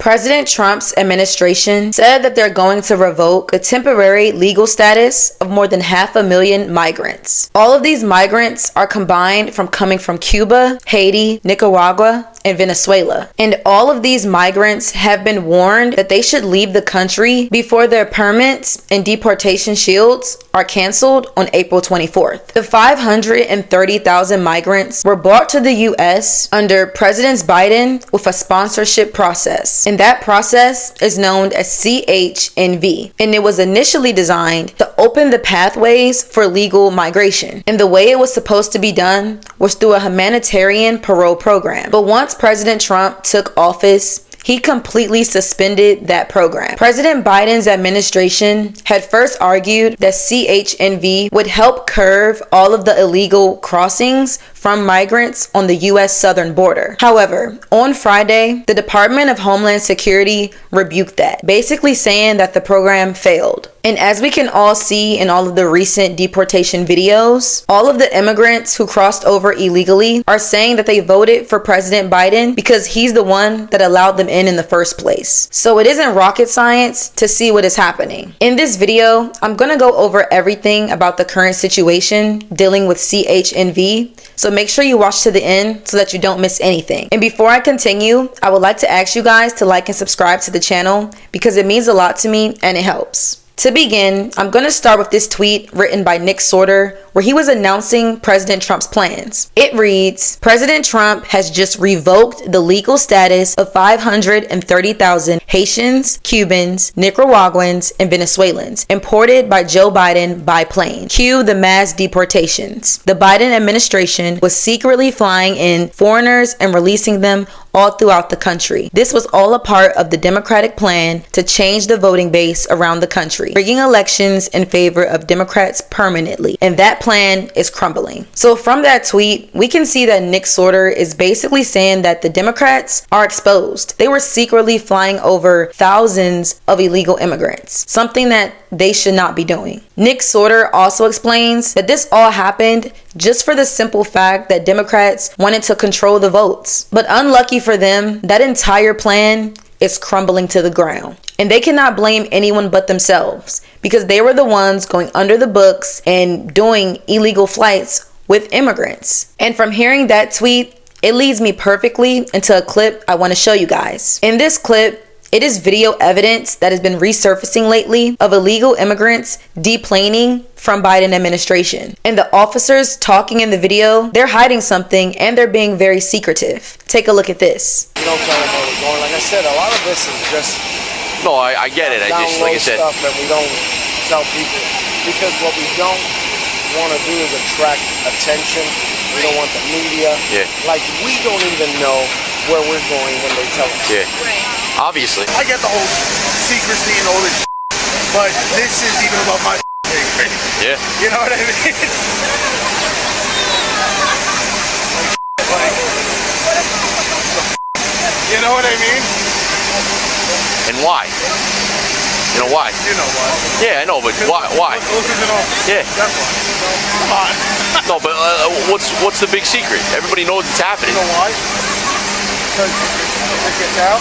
President Trump's administration said that they're going to revoke the temporary legal status of more than 500,000 migrants. All of these migrants are combined from coming from Cuba, Haiti, Nicaragua, and Venezuela. And all of these migrants have been warned that they should leave the country before their permits and deportation shields are canceled on April 24th. The 530,000 migrants were brought to the U.S. under President Biden with a sponsorship process. And that process is known as CHNV. And it was initially designed to open the pathways for legal migration. And the way it was supposed to be done was through a humanitarian parole program. But once President Trump took office, he completely suspended that program. President Biden's administration had first argued that CHNV would help curb all of the illegal crossings from migrants on the U.S. southern border. However, on Friday, the Department of Homeland Security rebuked that, basically saying that the program failed. And as we can all see in all of the recent deportation videos, all of the immigrants who crossed over illegally are saying that they voted for President Biden because he's the one that allowed them in the first place. So it isn't rocket science to see what is happening. In this video, I'm gonna go over everything about the current situation dealing with CHNV. So make sure you watch to the end so that you don't miss anything. And before I continue, I would like to ask you guys to like and subscribe to the channel because it means a lot to me and it helps. To begin, I'm going to start with this tweet written by Nick Sorter where he was announcing President Trump's plans. It reads, President Trump has just revoked the legal status of 530,000 Haitians, Cubans, Nicaraguans, and Venezuelans imported by Joe Biden by plane. Cue the mass deportations. The Biden administration was secretly flying in foreigners and releasing them all throughout the country. This was all a part of the Democratic plan to change the voting base around the country, rigging elections in favor of Democrats permanently. And that plan is crumbling. So from that tweet, we can see that Nick Sorter is basically saying that the Democrats are exposed. They were secretly flying over thousands of illegal immigrants, something that they should not be doing. Nick Sorter also explains that this all happened just for the simple fact that Democrats wanted to control the votes. But unlucky for them, that entire plan is crumbling to the ground. And they cannot blame anyone but themselves because they were the ones going under the books and doing illegal flights with immigrants. And from hearing that tweet, it leads me perfectly into a clip I want to show you guys. In this clip, it is video evidence that has been resurfacing lately of illegal immigrants deplaning from Biden administration. And the officers talking in the video, they're hiding something and they're being very secretive. Take a look at this. We don't tell them where we're going. Like I said, a lot of this is just... No, I get it. I just, like I said... stuff that we don't tell people. Because what we don't want to do is attract attention. We don't want the media. Yeah. Like, we don't even know where we're going when they tell us. Yeah. Obviously. I get the whole secrecy and all this, but this is even above my grade. Yeah. You know what I mean? Like, you know what I mean? And why? You know why? You know why? Yeah, I know, but why? Look in office. Yeah. That's why. Come on. No, but what's the big secret? Everybody knows it's happening. You know why? Because if it gets out,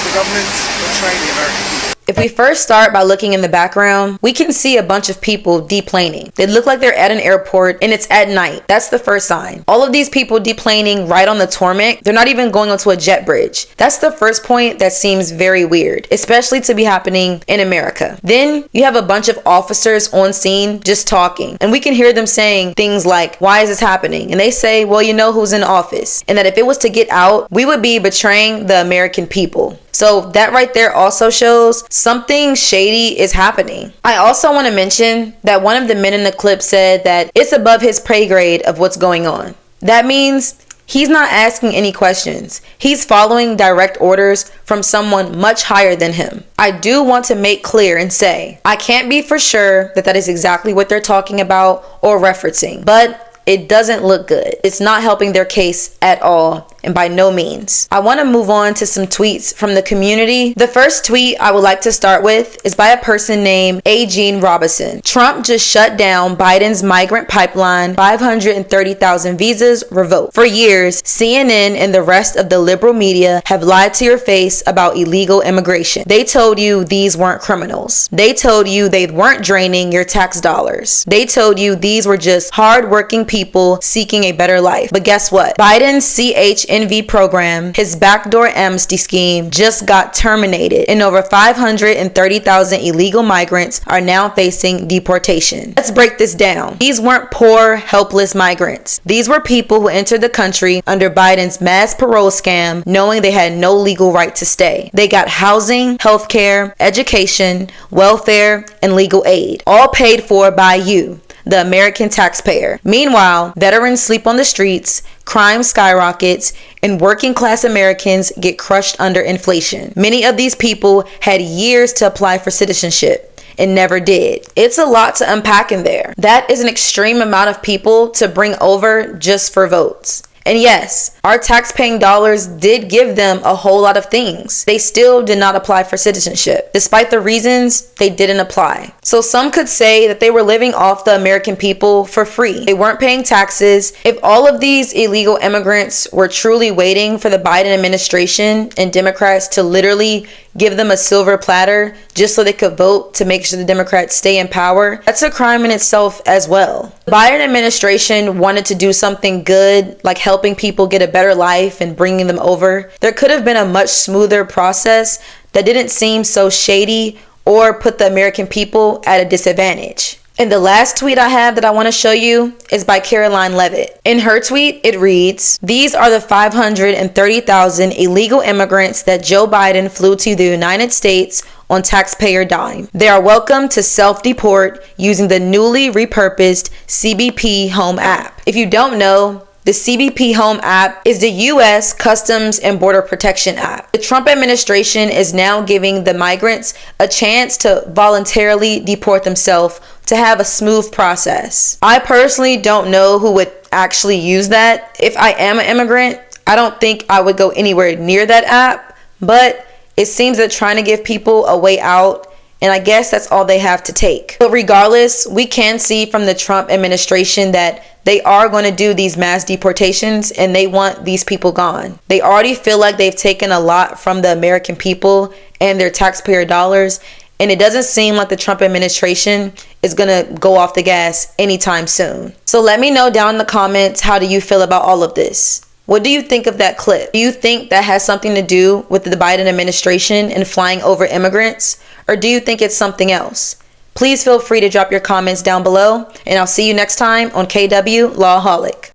the government's betraying the American people. If we first start by looking in the background, we can see a bunch of people deplaning. They look like they're at an airport and it's at night. That's the first sign. All of these people deplaning right on the tarmac, they're not even going onto a jet bridge. That's the first point that seems very weird, especially to be happening in America. Then you have a bunch of officers on scene just talking, and we can hear them saying things like, why is this happening? And they say, well, you know who's in office, and that if it was to get out, we would be betraying the American people. So that right there also shows something shady is happening. I also want to mention that one of the men in the clip said that it's above his pay grade of what's going on. That means he's not asking any questions. He's following direct orders from someone much higher than him. I do want to make clear and say, I can't be for sure that that is exactly what they're talking about or referencing, but it doesn't look good. It's not helping their case at all, and by no means. I want to move on to some tweets from the community. The first tweet I would like to start with is by a person named A. Jean Robinson. Trump just shut down Biden's migrant pipeline, 530,000 visas revoked. For years, CNN and the rest of the liberal media have lied to your face about illegal immigration. They told you these weren't criminals. They told you they weren't draining your tax dollars. They told you these were just hard-working people seeking a better life. But guess what? Biden's CHNV program, his backdoor amnesty scheme, just got terminated, and over 530,000 illegal migrants are now facing deportation. Let's break this down. These weren't poor, helpless migrants. These were people who entered the country under Biden's mass parole scam, knowing they had no legal right to stay. They got housing, healthcare, education, welfare, and legal aid, all paid for by you, the American taxpayer. Meanwhile, veterans sleep on the streets, crime skyrockets, and working class Americans get crushed under inflation. Many of these people had years to apply for citizenship and never did. It's a lot to unpack in there. That is an extreme amount of people to bring over just for votes. And yes, our tax-paying dollars did give them a whole lot of things. They still did not apply for citizenship, despite the reasons they didn't apply. So some could say that they were living off the American people for free. They weren't paying taxes. If all of these illegal immigrants were truly waiting for the Biden administration and Democrats to literally give them a silver platter just so they could vote to make sure the Democrats stay in power, that's a crime in itself as well. The Biden administration wanted to do something good, like helping people get a better life and bringing them over. There could have been a much smoother process that didn't seem so shady or put the American people at a disadvantage. And the last tweet I have that I want to show you is by Caroline Levitt. In her tweet, it reads, "These are the 530,000 illegal immigrants that Joe Biden flew to the United States on taxpayer dime. They are welcome to self-deport using the newly repurposed CBP Home app." If you don't know, the CBP Home app is the U.S. Customs and Border Protection app. The Trump administration is now giving the migrants a chance to voluntarily deport themselves to have a smooth process. I personally don't know who would actually use that. If I am an immigrant, I don't think I would go anywhere near that app, but it seems that trying to give people a way out, and I guess that's all they have to take. But regardless, we can see from the Trump administration that they are going to do these mass deportations and they want these people gone. They already feel like they've taken a lot from the American people and their taxpayer dollars, and it doesn't seem like the Trump administration is going to go off the gas anytime soon. So let me know down in the comments, how do you feel about all of this? What do you think of that clip? Do you think that has something to do with the Biden administration and flying over immigrants? Or do you think it's something else? Please feel free to drop your comments down below, and I'll see you next time on KW Lawholic.